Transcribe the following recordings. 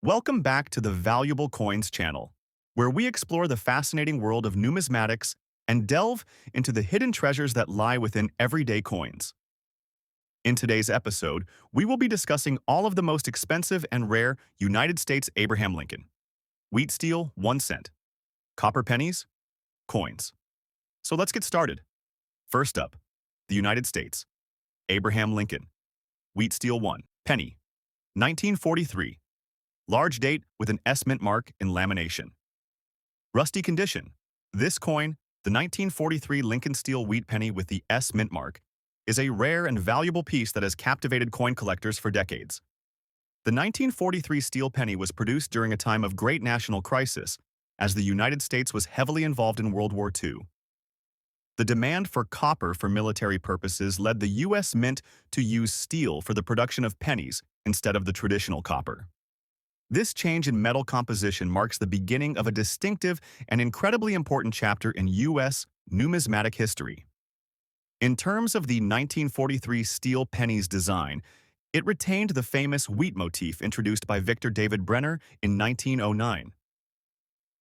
Welcome back to the Valuable Coins channel, where we explore the fascinating world of numismatics and delve into the hidden treasures that lie within everyday coins. In today's episode, we will be discussing all of the most expensive and rare United States Abraham Lincoln. Wheat steel, 1 cent. Copper pennies, coins. So let's get started. First up, the United States. Abraham Lincoln. Wheat steel 1, penny. 1943. Large date with an S mint mark in lamination. Rusty condition. This coin, the 1943 Lincoln steel wheat penny with the S mint mark, is a rare and valuable piece that has captivated coin collectors for decades. The 1943 steel penny was produced during a time of great national crisis, as the United States was heavily involved in World War II. The demand for copper for military purposes led the U.S. Mint to use steel for the production of pennies instead of the traditional copper. This change in metal composition marks the beginning of a distinctive and incredibly important chapter in U.S. numismatic history. In terms of the 1943 steel penny's design, it retained the famous wheat motif introduced by Victor David Brenner in 1909.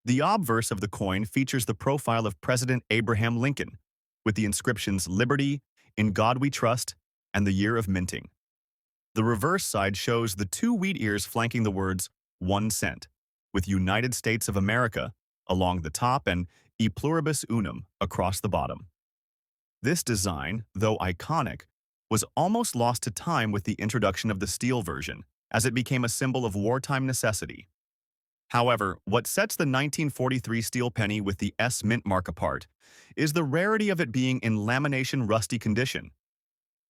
The obverse of the coin features the profile of President Abraham Lincoln, with the inscriptions "Liberty," "In God We Trust," and the year of minting. The reverse side shows the two wheat ears flanking the words 1 cent, with United States of America along the top and E pluribus unum across the bottom. This design, though iconic, was almost lost to time with the introduction of the steel version, as it became a symbol of wartime necessity. However, what sets the 1943 steel penny with the S mint mark apart is the rarity of it being in lamination rusty condition.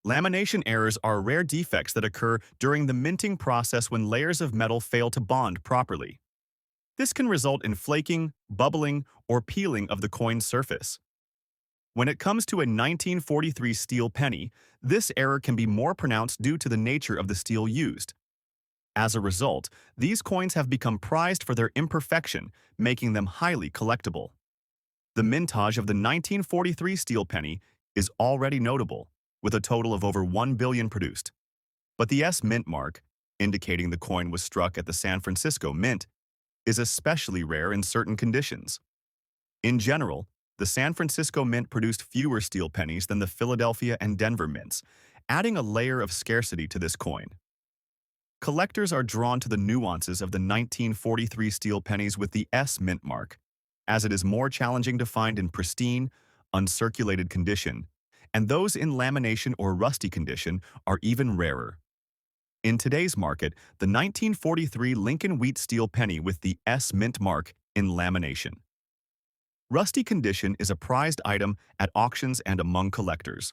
Lamination errors are rare defects that occur during the minting process when layers of metal fail to bond properly. This can result in flaking, bubbling, or peeling of the coin's surface. When it comes to a 1943 steel penny, this error can be more pronounced due to the nature of the steel used. As a result, these coins have become prized for their imperfection, making them highly collectible. The mintage of the 1943 steel penny is already notable, with a total of over 1 billion produced. But the S mint mark, indicating the coin was struck at the San Francisco Mint, is especially rare in certain conditions. In general, the San Francisco Mint produced fewer steel pennies than the Philadelphia and Denver mints, adding a layer of scarcity to this coin. Collectors are drawn to the nuances of the 1943 steel pennies with the S mint mark, as it is more challenging to find in pristine, uncirculated condition, and those in lamination or rusty condition are even rarer. In today's market, the 1943 Lincoln wheat steel penny with the S mint mark in lamination. Rusty condition is a prized item at auctions and among collectors.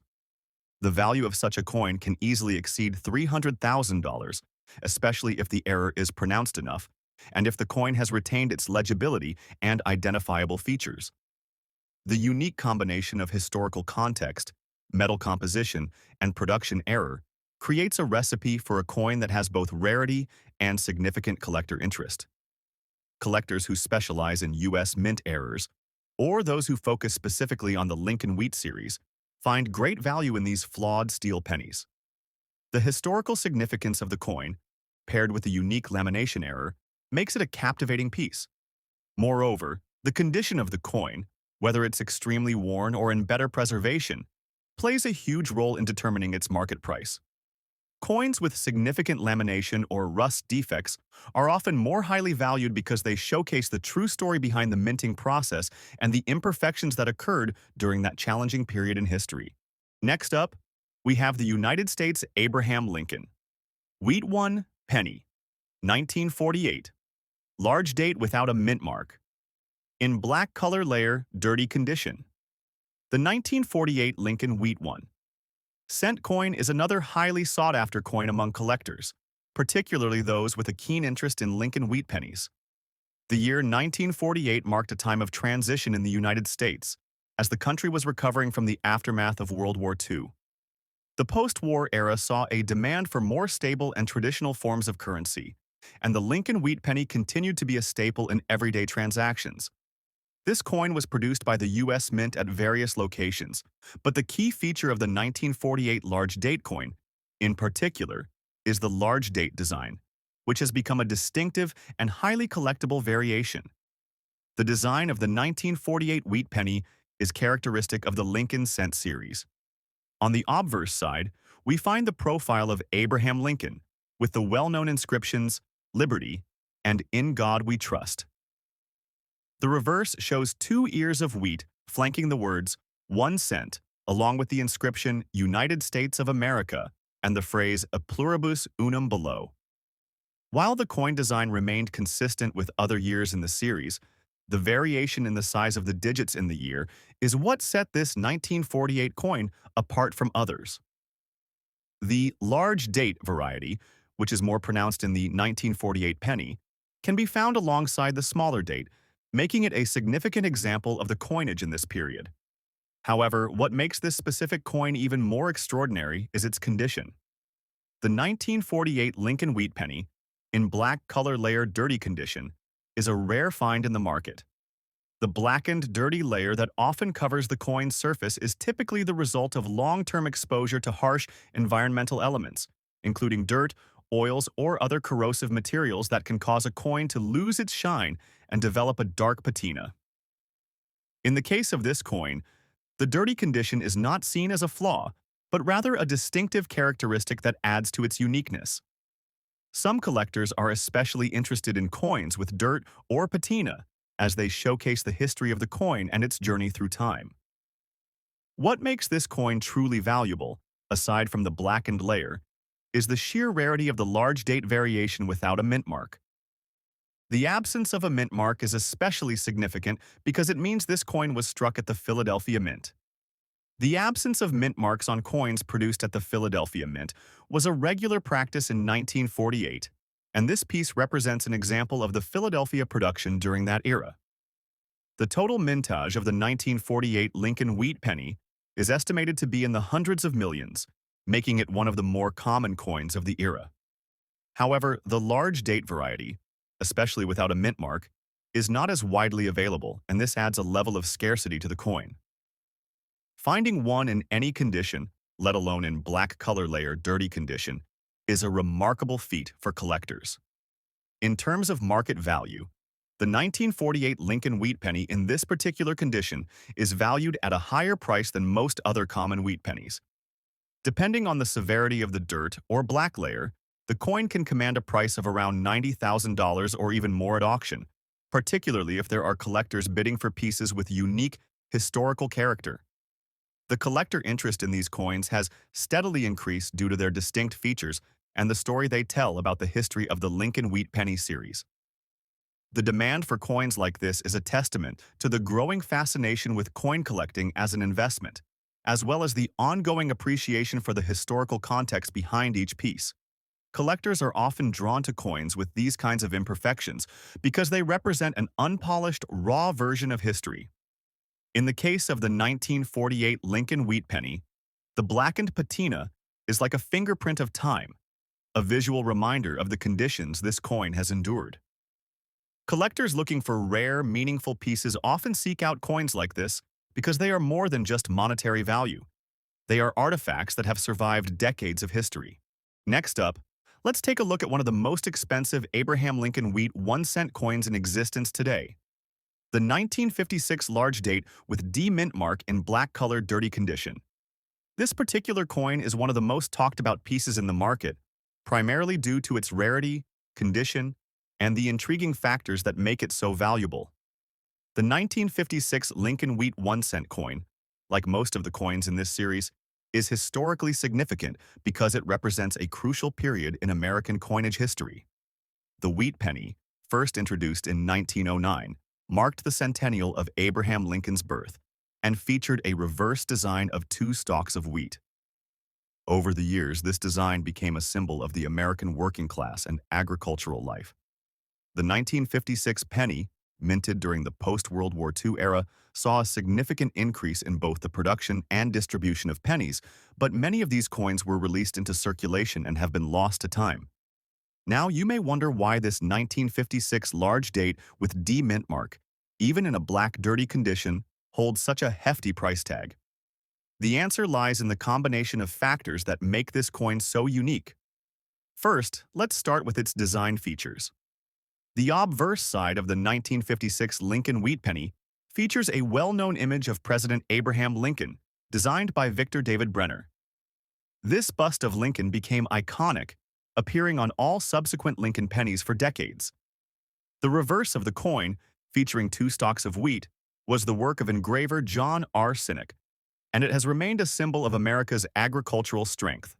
The value of such a coin can easily exceed $300,000, especially if the error is pronounced enough, and if the coin has retained its legibility and identifiable features. The unique combination of historical context, metal composition, and production error creates a recipe for a coin that has both rarity and significant collector interest. Collectors who specialize in U.S. mint errors, or those who focus specifically on the Lincoln Wheat series, find great value in these flawed steel pennies. The historical significance of the coin, paired with the unique lamination error, makes it a captivating piece. Moreover, the condition of the coin, whether it's extremely worn or in better preservation, plays a huge role in determining its market price. Coins with significant lamination or rust defects are often more highly valued because they showcase the true story behind the minting process and the imperfections that occurred during that challenging period in history. Next up, we have the United States Abraham Lincoln. Wheat 1, penny. 1948. Large date without a mint mark. In black color layer, dirty condition. The 1948 Lincoln Wheat 1 cent coin is another highly sought-after coin among collectors, particularly those with a keen interest in Lincoln wheat pennies. The year 1948 marked a time of transition in the United States, as the country was recovering from the aftermath of World War II. The post-war era saw a demand for more stable and traditional forms of currency, and the Lincoln wheat penny continued to be a staple in everyday transactions. This coin was produced by the U.S. Mint at various locations, but the key feature of the 1948 large date coin, in particular, is the large date design, which has become a distinctive and highly collectible variation. The design of the 1948 wheat penny is characteristic of the Lincoln cent series. On the obverse side, we find the profile of Abraham Lincoln, with the well-known inscriptions, Liberty, and In God We Trust. The reverse shows two ears of wheat flanking the words 1 cent, along with the inscription United States of America and the phrase A pluribus unum below. While the coin design remained consistent with other years in the series, the variation in the size of the digits in the year is what set this 1948 coin apart from others. The large date variety, which is more pronounced in the 1948 penny, can be found alongside the smaller date, making it a significant example of the coinage in this period. However, what makes this specific coin even more extraordinary is its condition. The 1948 Lincoln wheat penny, in black color layer dirty condition, is a rare find in the market. The blackened, dirty layer that often covers the coin's surface is typically the result of long-term exposure to harsh environmental elements, including dirt, oils, or other corrosive materials that can cause a coin to lose its shine and develop a dark patina. In the case of this coin, the dirty condition is not seen as a flaw, but rather a distinctive characteristic that adds to its uniqueness. Some collectors are especially interested in coins with dirt or patina, as they showcase the history of the coin and its journey through time. What makes this coin truly valuable, aside from the blackened layer, is the sheer rarity of the large date variation without a mint mark. The absence of a mint mark is especially significant because it means this coin was struck at the Philadelphia Mint. The absence of mint marks on coins produced at the Philadelphia Mint was a regular practice in 1948, and this piece represents an example of the Philadelphia production during that era. The total mintage of the 1948 Lincoln wheat penny is estimated to be in the hundreds of millions, making it one of the more common coins of the era. However, the large date variety, especially without a mint mark, is not as widely available, and this adds a level of scarcity to the coin. Finding one in any condition, let alone in black color layer dirty condition, is a remarkable feat for collectors. In terms of market value, the 1948 Lincoln wheat penny in this particular condition is valued at a higher price than most other common wheat pennies. Depending on the severity of the dirt or black layer, the coin can command a price of around $90,000 or even more at auction, particularly if there are collectors bidding for pieces with unique historical character. The collector interest in these coins has steadily increased due to their distinct features and the story they tell about the history of the Lincoln wheat penny series. The demand for coins like this is a testament to the growing fascination with coin collecting as an investment, as well as the ongoing appreciation for the historical context behind each piece. Collectors are often drawn to coins with these kinds of imperfections because they represent an unpolished, raw version of history. In the case of the 1948 Lincoln wheat penny, the blackened patina is like a fingerprint of time, a visual reminder of the conditions this coin has endured. Collectors looking for rare, meaningful pieces often seek out coins like this because they are more than just monetary value. They are artifacts that have survived decades of history. Next up, let's take a look at one of the most expensive Abraham Lincoln wheat 1-cent coins in existence today. The 1956 large date with D mint mark in black-colored dirty condition. This particular coin is one of the most talked about pieces in the market, primarily due to its rarity, condition, and the intriguing factors that make it so valuable. The 1956 Lincoln wheat 1-cent coin, like most of the coins in this series, is historically significant because it represents a crucial period in American coinage history. The wheat penny, first introduced in 1909, marked the centennial of Abraham Lincoln's birth and featured a reverse design of 2 stalks of wheat. Over the years, this design became a symbol of the American working class and agricultural life. The 1956 penny, minted during the post-World War II era, saw a significant increase in both the production and distribution of pennies, but many of these coins were released into circulation and have been lost to time. Now you may wonder why this 1956 large date with D mint mark, even in a black dirty condition, holds such a hefty price tag. The answer lies in the combination of factors that make this coin so unique. First, let's start with its design features. The obverse side of the 1956 Lincoln wheat penny features a well-known image of President Abraham Lincoln, designed by Victor David Brenner. This bust of Lincoln became iconic, appearing on all subsequent Lincoln pennies for decades. The reverse of the coin, featuring two stalks of wheat, was the work of engraver John R. Sinnock, and it has remained a symbol of America's agricultural strength.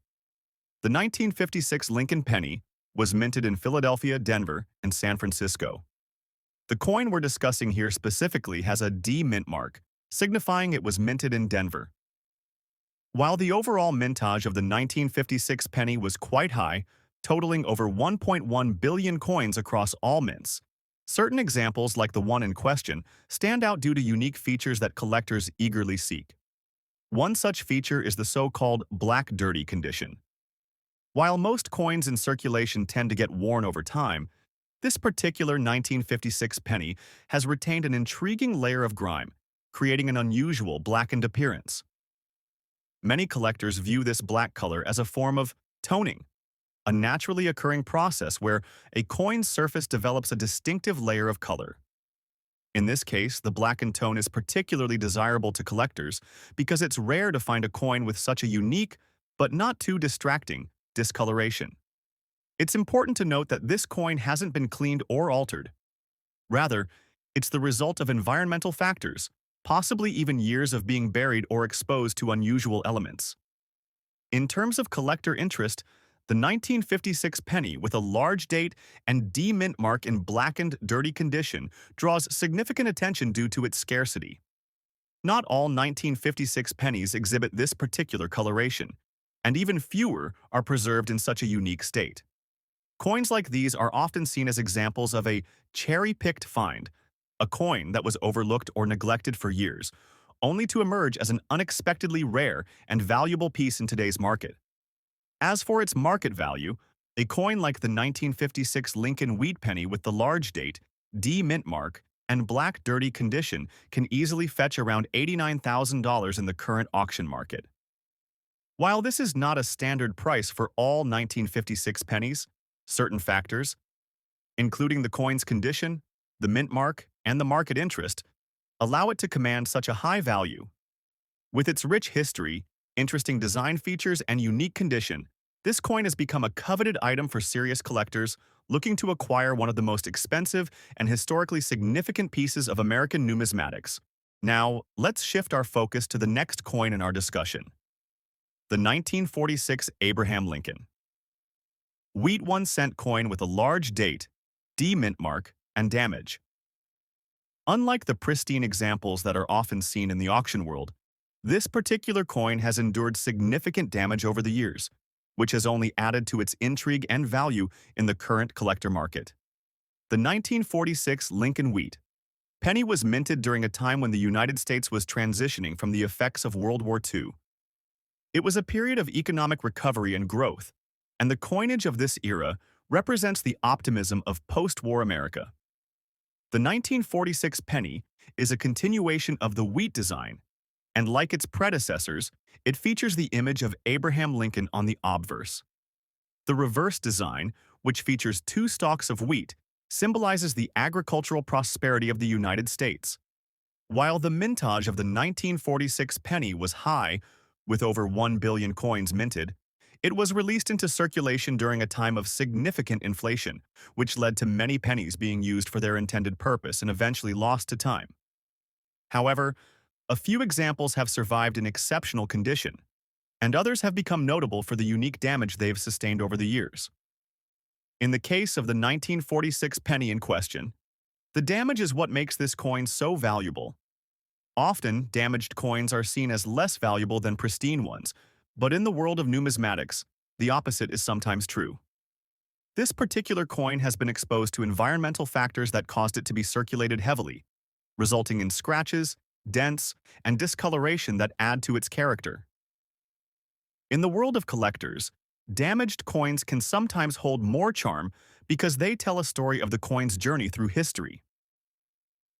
The 1956 Lincoln penny was minted in Philadelphia, Denver, and San Francisco. The coin we're discussing here specifically has a D mint mark, signifying it was minted in Denver. While the overall mintage of the 1956 penny was quite high, totaling over 1.1 billion coins across all mints, certain examples like the one in question stand out due to unique features that collectors eagerly seek. One such feature is the so-called black dirty condition. While most coins in circulation tend to get worn over time, this particular 1956 penny has retained an intriguing layer of grime, creating an unusual blackened appearance. Many collectors view this black color as a form of toning, a naturally occurring process where a coin's surface develops a distinctive layer of color. In this case, the blackened tone is particularly desirable to collectors because it's rare to find a coin with such a unique, but not too distracting, discoloration. It's important to note that this coin hasn't been cleaned or altered. Rather, it's the result of environmental factors, possibly even years of being buried or exposed to unusual elements. In terms of collector interest, the 1956 penny with a large date and D mint mark in blackened, dirty condition draws significant attention due to its scarcity. Not all 1956 pennies exhibit this particular coloration, and even fewer are preserved in such a unique state. Coins like these are often seen as examples of a cherry-picked find, a coin that was overlooked or neglected for years, only to emerge as an unexpectedly rare and valuable piece in today's market. As for its market value, a coin like the 1956 Lincoln wheat penny with the large date, D mint mark, and black dirty condition can easily fetch around $89,000 in the current auction market. While this is not a standard price for all 1956 pennies, certain factors, including the coin's condition, the mint mark, and the market interest, allow it to command such a high value. With its rich history, interesting design features, and unique condition, this coin has become a coveted item for serious collectors looking to acquire one of the most expensive and historically significant pieces of American numismatics. Now, let's shift our focus to the next coin in our discussion, the 1946 Abraham Lincoln wheat 1-cent coin with a large date, D mint mark, and damage. Unlike the pristine examples that are often seen in the auction world, this particular coin has endured significant damage over the years, which has only added to its intrigue and value in the current collector market. The 1946 Lincoln wheat penny was minted during a time when the United States was transitioning from the effects of World War II. It was a period of economic recovery and growth, and the coinage of this era represents the optimism of post-war America. The 1946 penny is a continuation of the wheat design, and like its predecessors, it features the image of Abraham Lincoln on the obverse. The reverse design, which features two stalks of wheat, symbolizes the agricultural prosperity of the United States. While the mintage of the 1946 penny was high, with over 1 billion coins minted, it was released into circulation during a time of significant inflation, which led to many pennies being used for their intended purpose and eventually lost to time. However, a few examples have survived in exceptional condition, and others have become notable for the unique damage they've sustained over the years. In the case of the 1946 penny in question, the damage is what makes this coin so valuable. Often, damaged coins are seen as less valuable than pristine ones, but in the world of numismatics, the opposite is sometimes true. This particular coin has been exposed to environmental factors that caused it to be circulated heavily, resulting in scratches, dents, and discoloration that add to its character. In the world of collectors, damaged coins can sometimes hold more charm because they tell a story of the coin's journey through history.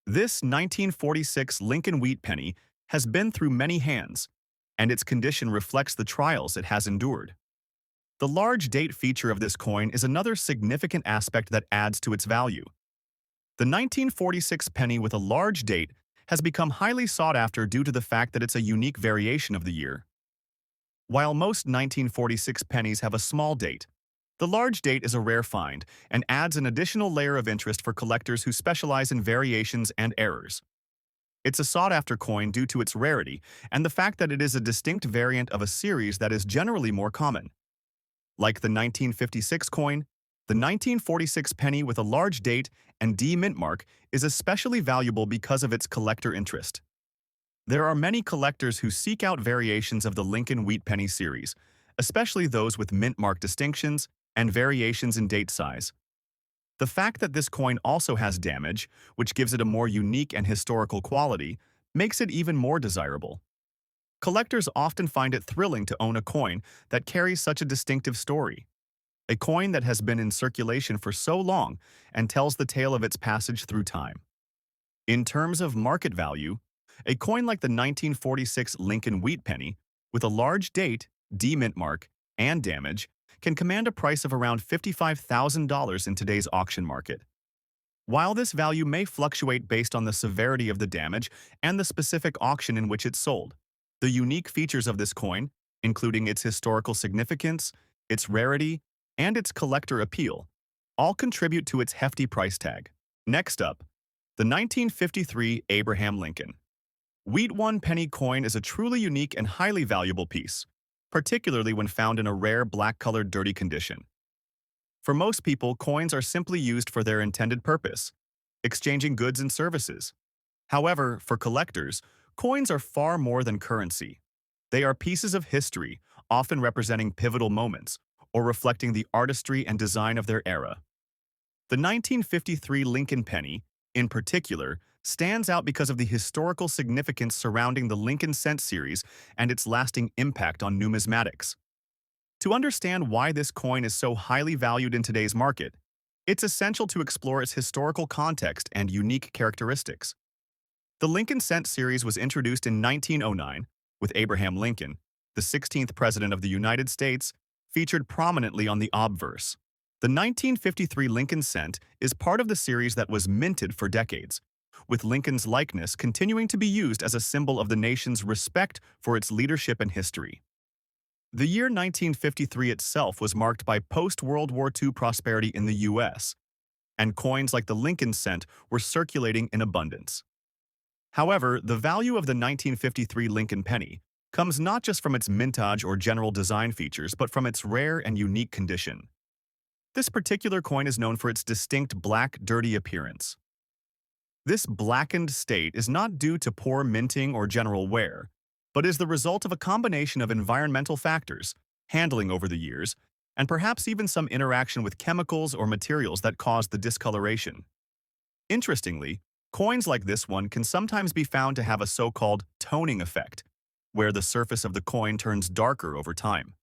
This 1946 Lincoln wheat penny has been through many hands, and its condition reflects the trials it has endured. The large date feature of this coin is another significant aspect that adds to its value. The 1946 penny with a large date has become highly sought after due to the fact that it's a unique variation of the year. While most 1946 pennies have a small date, the large date is a rare find and adds an additional layer of interest for collectors who specialize in variations and errors. It's a sought-after coin due to its rarity and the fact that it is a distinct variant of a series that is generally more common. Like the 1956 coin, the 1946 penny with a large date and D mint mark is especially valuable because of its collector interest. There are many collectors who seek out variations of the Lincoln Wheat Penny series, especially those with mint mark distinctions and variations in date size. The fact that this coin also has damage, which gives it a more unique and historical quality, makes it even more desirable. Collectors often find it thrilling to own a coin that carries such a distinctive story. A coin that has been in circulation for so long and tells the tale of its passage through time. In terms of market value, a coin like the 1946 Lincoln Wheat Penny, with a large date, D mint mark, and damage, can command a price of around $55,000 in today's auction market. While this value may fluctuate based on the severity of the damage and the specific auction in which it's sold, the unique features of this coin, including its historical significance, its rarity, and its collector appeal, all contribute to its hefty price tag. Next up, the 1953 Abraham Lincoln Wheat 1 penny coin is a truly unique and highly valuable piece, particularly when found in a rare black-colored dirty condition. For most people, coins are simply used for their intended purpose, exchanging goods and services. However, for collectors, coins are far more than currency. They are pieces of history, often representing pivotal moments, or reflecting the artistry and design of their era. The 1953 Lincoln penny, in particular, stands out because of the historical significance surrounding the Lincoln cent series and its lasting impact on numismatics. To understand why this coin is so highly valued in today's market, it's essential to explore its historical context and unique characteristics. The Lincoln cent series was introduced in 1909, with Abraham Lincoln, the 16th President of the United States, featured prominently on the obverse. The 1953 Lincoln cent is part of the series that was minted for decades, with Lincoln's likeness continuing to be used as a symbol of the nation's respect for its leadership and history. The year 1953 itself was marked by post-World War II prosperity in the U.S., and coins like the Lincoln cent were circulating in abundance. However, the value of the 1953 Lincoln penny comes not just from its mintage or general design features, but from its rare and unique condition. This particular coin is known for its distinct black, dirty appearance. This blackened state is not due to poor minting or general wear, but is the result of a combination of environmental factors, handling over the years, and perhaps even some interaction with chemicals or materials that caused the discoloration. Interestingly, coins like this one can sometimes be found to have a so-called toning effect, where the surface of the coin turns darker over time.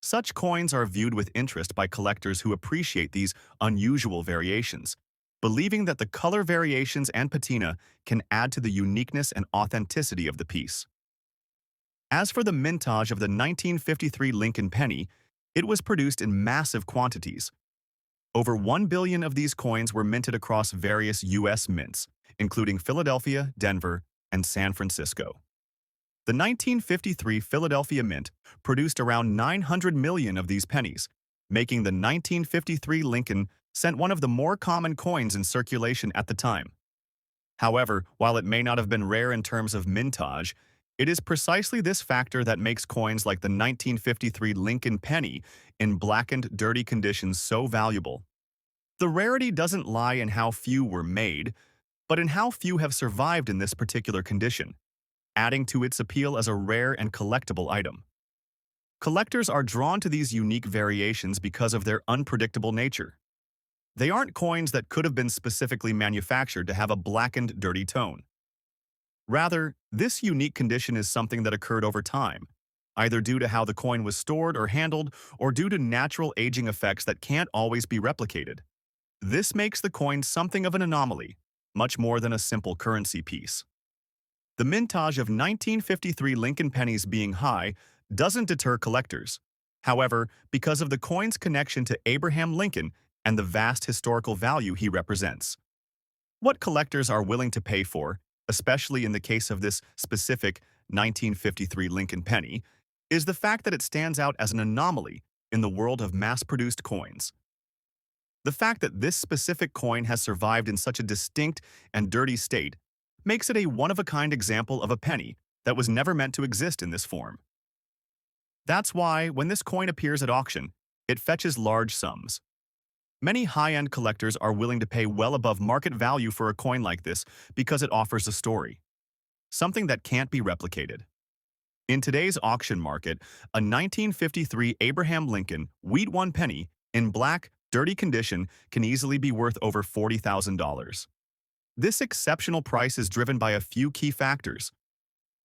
Such coins are viewed with interest by collectors who appreciate these unusual variations, believing that the color variations and patina can add to the uniqueness and authenticity of the piece. As for the mintage of the 1953 Lincoln penny, it was produced in massive quantities. Over 1 billion of these coins were minted across various U.S. mints, including Philadelphia, Denver, and San Francisco. The 1953 Philadelphia Mint produced around 900 million of these pennies, making the 1953 Lincoln cent one of the more common coins in circulation at the time. However, while it may not have been rare in terms of mintage, it is precisely this factor that makes coins like the 1953 Lincoln penny in blackened, dirty conditions so valuable. The rarity doesn't lie in how few were made, but in how few have survived in this particular condition, adding to its appeal as a rare and collectible item. Collectors are drawn to these unique variations because of their unpredictable nature. They aren't coins that could have been specifically manufactured to have a blackened, dirty tone. Rather, this unique condition is something that occurred over time, either due to how the coin was stored or handled, or due to natural aging effects that can't always be replicated. This makes the coin something of an anomaly, much more than a simple currency piece. The mintage of 1953 Lincoln pennies being high doesn't deter collectors. However, because of the coin's connection to Abraham Lincoln and the vast historical value he represents. What collectors are willing to pay for, especially in the case of this specific 1953 Lincoln penny, is the fact that it stands out as an anomaly in the world of mass-produced coins. The fact that this specific coin has survived in such a distinct and dirty state makes it a one-of-a-kind example of a penny that was never meant to exist in this form. That's why, when this coin appears at auction, it fetches large sums. Many high-end collectors are willing to pay well above market value for a coin like this because it offers a story, something that can't be replicated. In today's auction market, a 1953 Abraham Lincoln Wheat 1 penny in black, dirty condition can easily be worth over $40,000. This exceptional price is driven by a few key factors: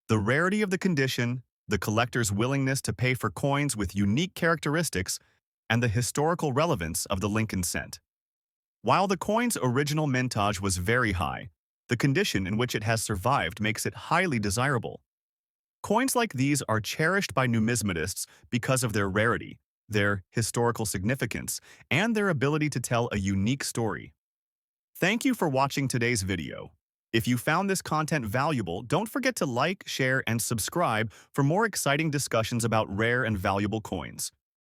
the rarity of the condition, the collector's willingness to pay for coins with unique characteristics, and the historical relevance of the Lincoln cent. While the coin's original mintage was very high, the condition in which it has survived makes it highly desirable. Coins like these are cherished by numismatists because of their rarity, their historical significance, and their ability to tell a unique story. Thank you for watching today's video. If you found this content valuable, don't forget to like, share, and subscribe for more exciting discussions about rare and valuable coins.